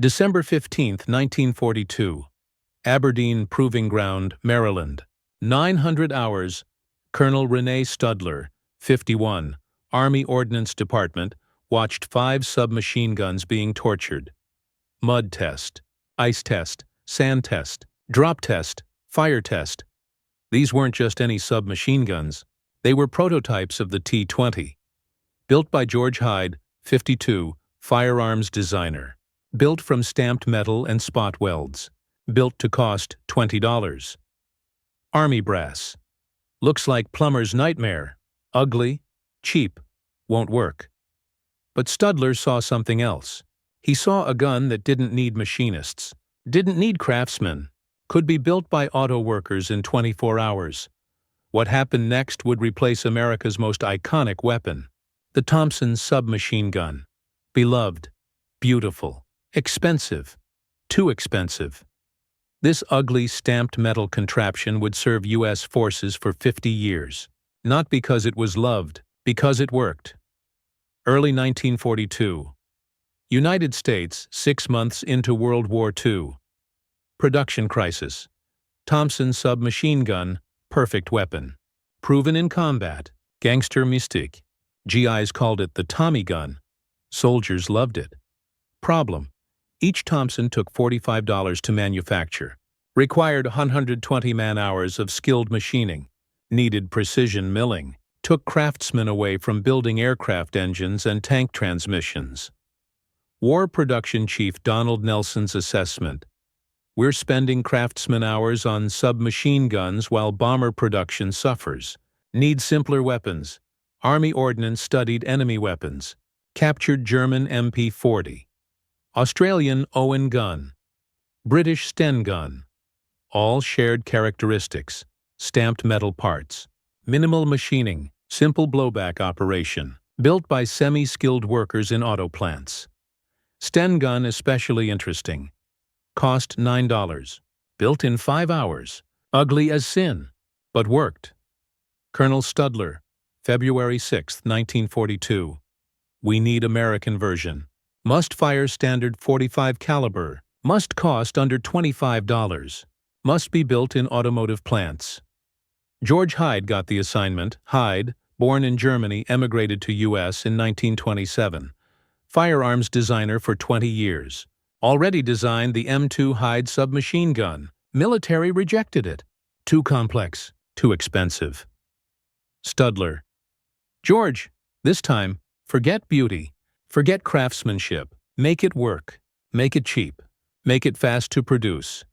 December 15, 1942. Aberdeen Proving Ground, Maryland. 900 hours. Colonel Rene Studler, 51, Army Ordnance Department, watched 5 submachine guns being tortured. Mud test, ice test, sand test, drop test, fire test. These weren't just any submachine guns. They were prototypes of the T-20. Built by George Hyde, 52, firearms designer. Built from stamped metal and spot welds. Built to cost $20. Army brass. Looks like plumber's nightmare. Ugly, cheap, won't work. But Studler saw something else. He saw a gun that didn't need machinists, didn't need craftsmen, could be built by auto workers in 24 hours. What happened next would replace America's most iconic weapon, the Thompson submachine gun. Beloved, beautiful, expensive, too expensive. This ugly stamped metal contraption would serve U.S. forces for 50 years. Not because it was loved, because it worked. Early 1942. United States, 6 months into World War II. Production crisis. Thompson submachine gun, perfect weapon. Proven in combat, gangster mystique. GIs called it the Tommy gun. Soldiers loved it. Problem. Each Thompson took $45 to manufacture. Required 120 man-hours of skilled machining. Needed precision milling. Took craftsmen away from building aircraft engines and tank transmissions. War Production Chief Donald Nelson's assessment. We're spending craftsman hours on submachine guns while bomber production suffers. Need simpler weapons. Army Ordnance studied enemy weapons. Captured German MP-40. Australian Owen gun. British Sten gun. All shared characteristics. Stamped metal parts. Minimal machining. Simple blowback operation. Built by semi-skilled workers in auto plants. Sten gun especially interesting. Cost $9. Built in 5 hours. Ugly as sin, but worked. Colonel Studler, February 6, 1942. We need American version. Must fire standard .45 caliber. Must cost under $25. Must be built in automotive plants. George Hyde got the assignment. Hyde, born in Germany, emigrated to U.S. in 1927. Firearms designer for 20 years. Already designed the M2 Hyde submachine gun. Military rejected it. Too complex, too expensive. Studler. George, this time, forget beauty. Forget craftsmanship. Make it work. Make it cheap. Make it fast to produce.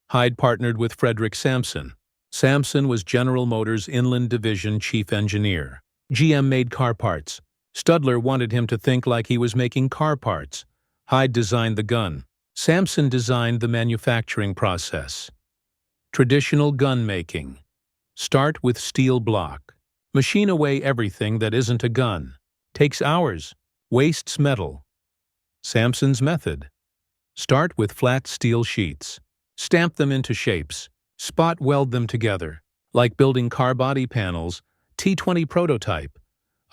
Hyde partnered with Frederick Sampson. Sampson was General Motors Inland Division chief engineer. GM made car parts. Studler wanted him to think like he was making car parts. Hyde designed the gun. Sampson designed the manufacturing process. Traditional gun making. Start with steel block. Machine away everything that isn't a gun. Takes hours. Wastes metal. Sampson's method. Start with flat steel sheets. Stamp them into shapes. Spot weld them together. Like building car body panels. T-20 prototype.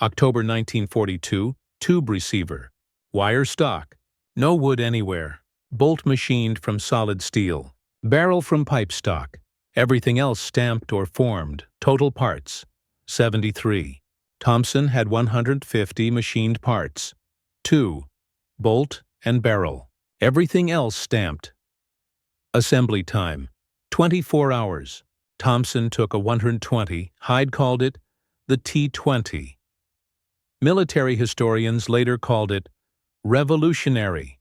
October 1942, tube receiver. Wire stock. No wood anywhere. Bolt machined from solid steel. Barrel from pipe stock. Everything else stamped or formed. Total parts. 73. Thompson had 150 machined parts. 2. Bolt and barrel. Everything else stamped. Assembly time. 24 hours. Thompson took a 120. Hyde called it the T-20. Military historians later called it revolutionary.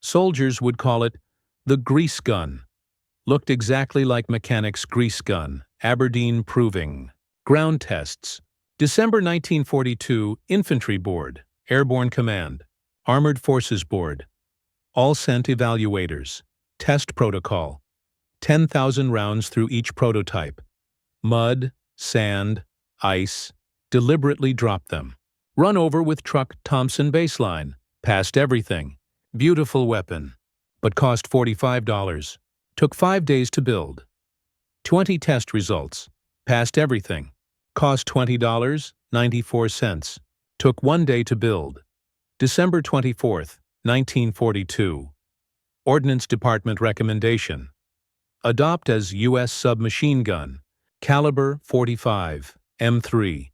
Soldiers would call it the grease gun. Looked exactly like mechanics' grease gun. Aberdeen Proving. Ground tests. December 1942, Infantry Board, Airborne Command, Armored Forces Board. All sent evaluators. Test protocol. 10,000 rounds through each prototype. Mud, sand, ice. Deliberately drop them. Run over with truck Thompson baseline. Passed everything. Beautiful weapon. But cost $45. Took 5 days to build. 20 test results. Passed everything. Cost $20.94. Took 1 day to build. December 24, 1942. Ordnance Department recommendation. Adopt as U.S. submachine gun, caliber .45, M3.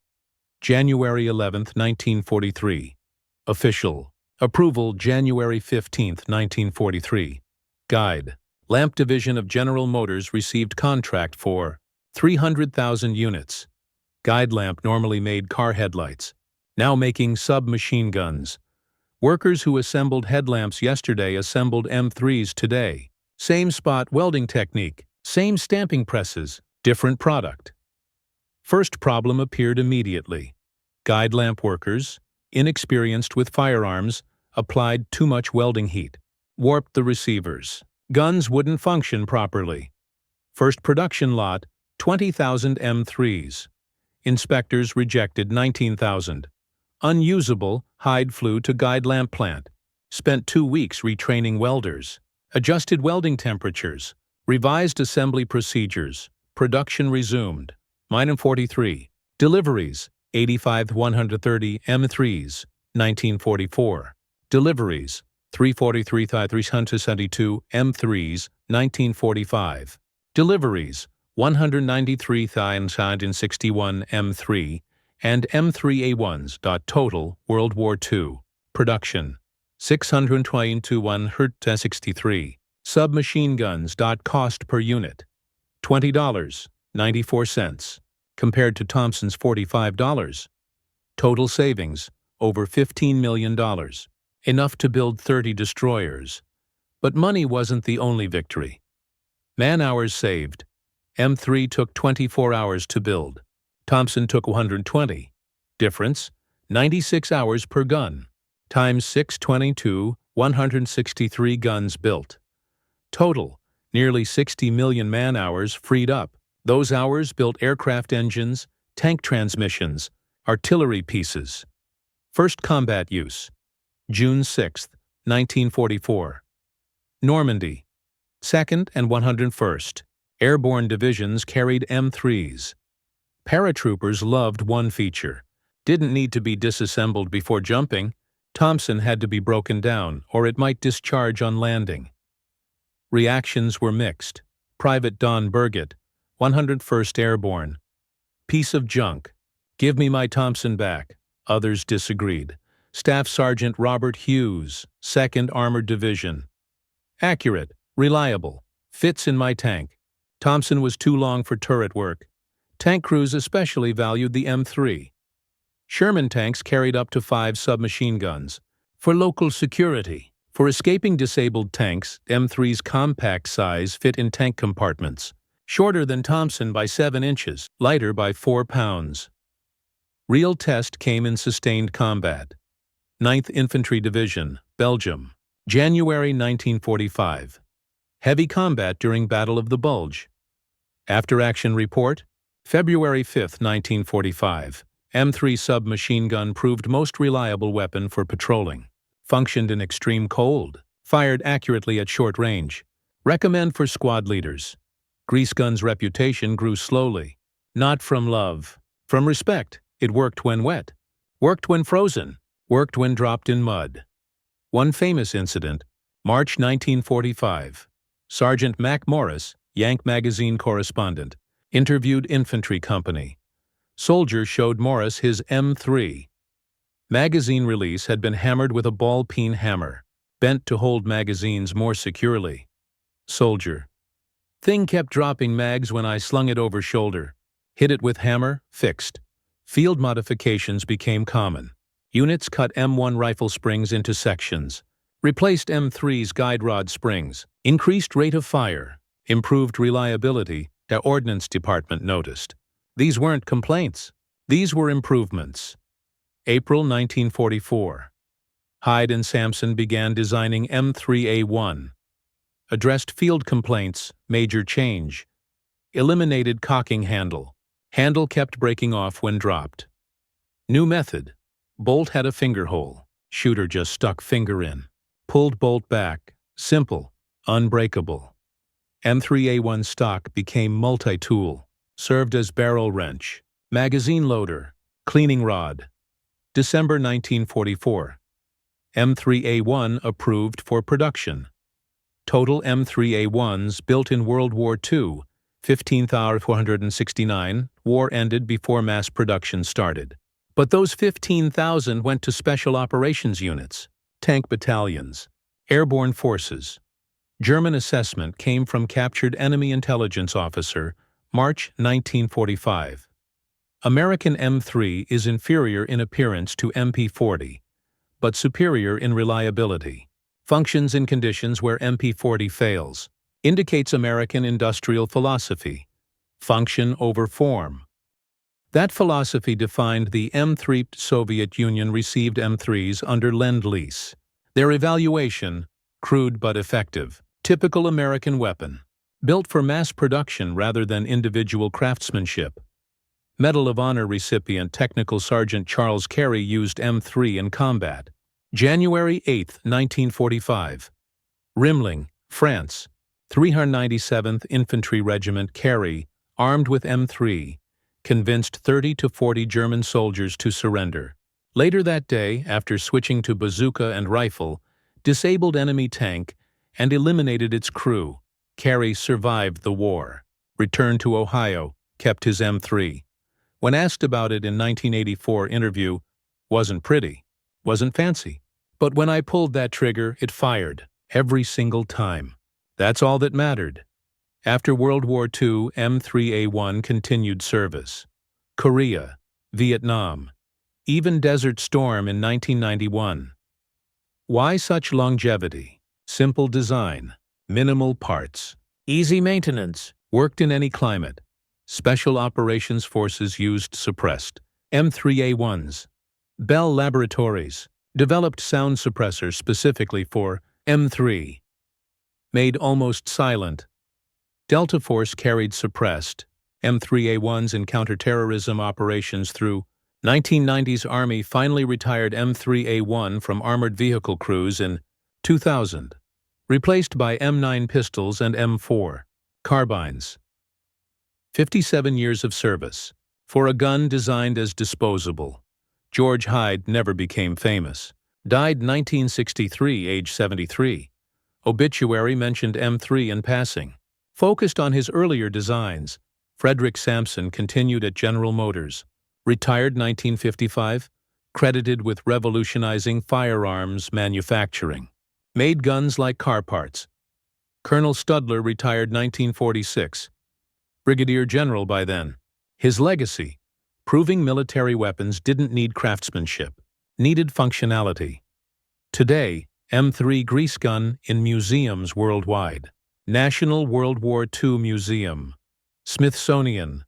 January 11, 1943. Official. Approval January 15, 1943. Guide. Lamp Division of General Motors received contract for 300,000 units. Guide lamp normally made car headlights, now making submachine guns. Workers who assembled headlamps yesterday assembled M3s today. Same spot welding technique, same stamping presses, different product. First problem appeared immediately. Guide lamp workers, inexperienced with firearms, applied too much welding heat, warped the receivers. Guns wouldn't function properly. First production lot, 20,000 M3s. Inspectors rejected 19,000. Unusable, Hyde flew to guide lamp plant. Spent 2 weeks retraining welders. Adjusted welding temperatures. Revised assembly procedures. Production resumed. -43. Deliveries, 85,130 M3s, 1944. Deliveries, 343,372 M3s, 1945. Deliveries, 193,961 M3 and M3A1s. Total, World War II. Production, 622,163. Submachine guns. Cost per unit, $20.94, compared to Thompson's $45. Total savings, over $15 million. Enough to build 30 destroyers. But money wasn't the only victory. Man-hours saved. M3 took 24 hours to build. Thompson took 120. Difference, 96 hours per gun. Times 622, 163 guns built. Total, nearly 60 million man-hours freed up. Those hours built aircraft engines, tank transmissions, artillery pieces. First combat use, June 6, 1944. Normandy. 2nd and 101st. Airborne divisions carried M3s. Paratroopers loved one feature. Didn't need to be disassembled before jumping. Thompson had to be broken down, or it might discharge on landing. Reactions were mixed. Private Don Burgett, 101st Airborne. Piece of junk. Give me my Thompson back. Others disagreed. Staff Sergeant Robert Hughes, 2nd Armored Division. Accurate, reliable, fits in my tank. Thompson was too long for turret work. Tank crews especially valued the M3. Sherman tanks carried up to 5 submachine guns. For local security. For escaping disabled tanks, M3's compact size fit in tank compartments. Shorter than Thompson by 7 inches, lighter by 4 pounds. Real test came in sustained combat. 9th Infantry Division, Belgium. January 1945. Heavy combat during Battle of the Bulge. After-action report, February 5, 1945. M3 submachine gun proved most reliable weapon for patrolling. Functioned in extreme cold. Fired accurately at short range. Recommend for squad leaders. Grease gun's reputation grew slowly. Not from love. From respect. It worked when wet. Worked when frozen. Worked when dropped in mud. One famous incident, March 1945. Sergeant Mac Morris, Yank magazine correspondent, interviewed infantry company. Soldier showed Morris his M3. Magazine release had been hammered with a ball-peen hammer, bent to hold magazines more securely. Soldier. Thing kept dropping mags when I slung it over shoulder. Hit it with hammer, fixed. Field modifications became common. Units cut M1 rifle springs into sections. Replaced M3's guide rod springs. Increased rate of fire. Improved reliability, the Ordnance Department noticed. These weren't complaints. These were improvements. April 1944. Hyde and Sampson began designing M3A1. Addressed field complaints, major change. Eliminated cocking handle. Handle kept breaking off when dropped. New method. Bolt had a finger hole. Shooter just stuck finger in. Pulled bolt back. Simple. Unbreakable. M3A1 stock became multi-tool. Served as barrel wrench. Magazine loader. Cleaning rod. December 1944. M3A1 approved for production. Total M3A1s built in World War II, 15,469. War ended before mass production started. But those 15,000 went to special operations units, tank battalions, airborne forces. German assessment came from captured enemy intelligence officer, March 1945. American M3 is inferior in appearance to MP40, but superior in reliability. Functions in conditions where MP40 fails. Indicates American industrial philosophy. Function over form. That philosophy defined the M3. Soviet Union received M3s under Lend-Lease. Their evaluation, crude but effective. Typical American weapon. Built for mass production rather than individual craftsmanship. Medal of Honor recipient Technical Sergeant Charles Carey used M3 in combat. January 8, 1945. Rimling, France. 397th Infantry Regiment Carey, armed with M3, convinced 30 to 40 German soldiers to surrender. Later that day, after switching to bazooka and rifle, disabled enemy tank and eliminated its crew. Carey survived the war. Returned to Ohio, kept his M3. When asked about it in 1984 interview, wasn't pretty, wasn't fancy. But when I pulled that trigger, it fired, every single time. That's all that mattered. After World War II, M3A1 continued service. Korea, Vietnam, even Desert Storm in 1991. Why such longevity? Simple design, minimal parts, easy maintenance, worked in any climate. Special Operations Forces used suppressed. M3A1s. Bell Laboratories developed sound suppressor specifically for M3. Made almost silent. Delta Force carried suppressed M3A1s in counterterrorism operations through 1990s Army finally retired M3A1 from armored vehicle crews in 2000, replaced by M9 pistols and M4 carbines. 57 years of service. For a gun designed as disposable. George Hyde never became famous. Died 1963, age 73. Obituary mentioned M3 in passing. Focused on his earlier designs, Frederick Sampson continued at General Motors. Retired 1955, credited with revolutionizing firearms manufacturing. Made guns like car parts. Colonel Studler retired 1946. Brigadier General by then. His legacy, proving military weapons didn't need craftsmanship, needed functionality. Today, M3 grease gun in museums worldwide. National World War II Museum, Smithsonian,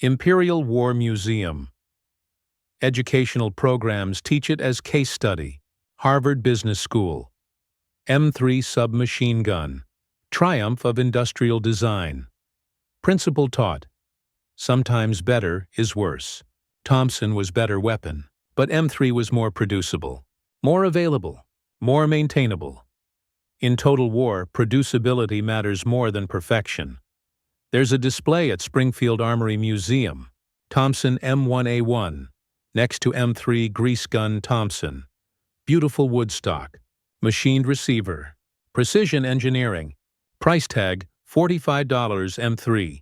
Imperial War Museum. Educational programs teach it as case study. Harvard Business School. M3 submachine gun, triumph of industrial design. Principle taught. Sometimes better is worse. Thompson was better weapon, but M3 was more producible, more available, more maintainable. In total war, producibility matters more than perfection. There's a display at Springfield Armory Museum. Thompson M1A1, next to M3 grease gun Thompson. Beautiful wood stock. Machined receiver. Precision engineering. Price tag, $45 M3.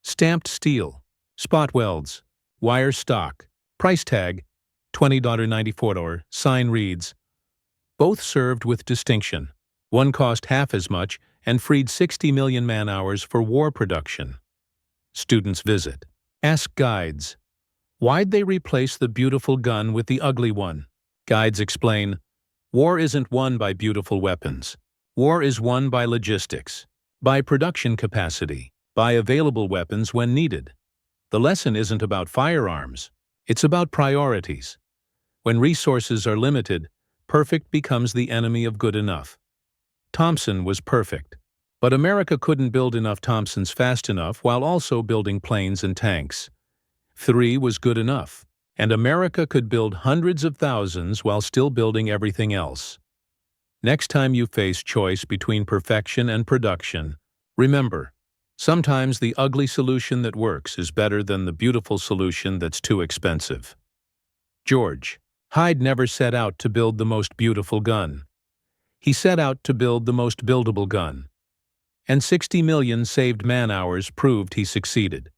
Stamped steel. Spot welds. Wire stock. Price tag, $20.94. Sign reads. Both served with distinction. One cost half as much and freed 60 million man-hours for war production. Students visit. Ask guides. Why'd they replace the beautiful gun with the ugly one? Guides explain, war isn't won by beautiful weapons. War is won by logistics, by production capacity, by available weapons when needed. The lesson isn't about firearms. It's about priorities. When resources are limited, perfect becomes the enemy of good enough. Thompson was perfect. But America couldn't build enough Thompsons fast enough while also building planes and tanks. 3 was good enough, and America could build hundreds of thousands while still building everything else. Next time you face choice between perfection and production, remember, sometimes the ugly solution that works is better than the beautiful solution that's too expensive. George Hyde never set out to build the most beautiful gun. He set out to build the most buildable gun. And 60 million saved man-hours proved he succeeded.